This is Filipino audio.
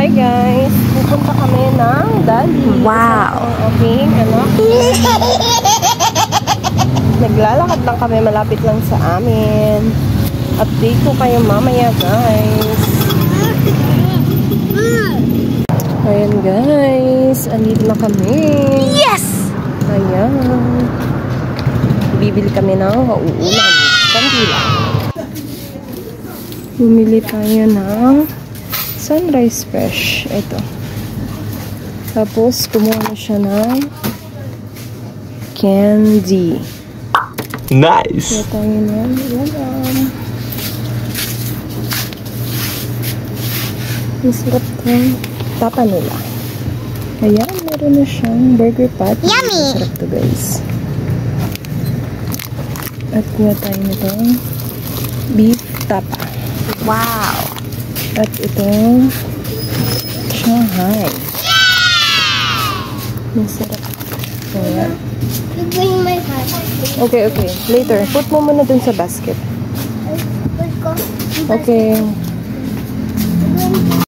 Hi guys, pupunta kami ng Dali. Wow! Okay, ano? Naglalakad lang kami, malapit lang sa amin. Update ko kayo mamaya guys. Ayan guys, andito na kami. Yes! Ayan. Bibili kami ng mauulam. Kandila. Bumili tayo ng Sunrise Fresh. Ito. Tapos, kumuha na siya ng candy. Nice! Kaya tayo ng ulam. Ang sarap ng tapa nila. Ayan, meron na siyang burger patty. Yummy! Ang sarap to guys. At kuha tayo nitong beef tapa. Wow! At itong Shanghai. Masarap. Ayan. You bring my heart. Okay, okay. Later. Put mo muna dun sa basket. Okay.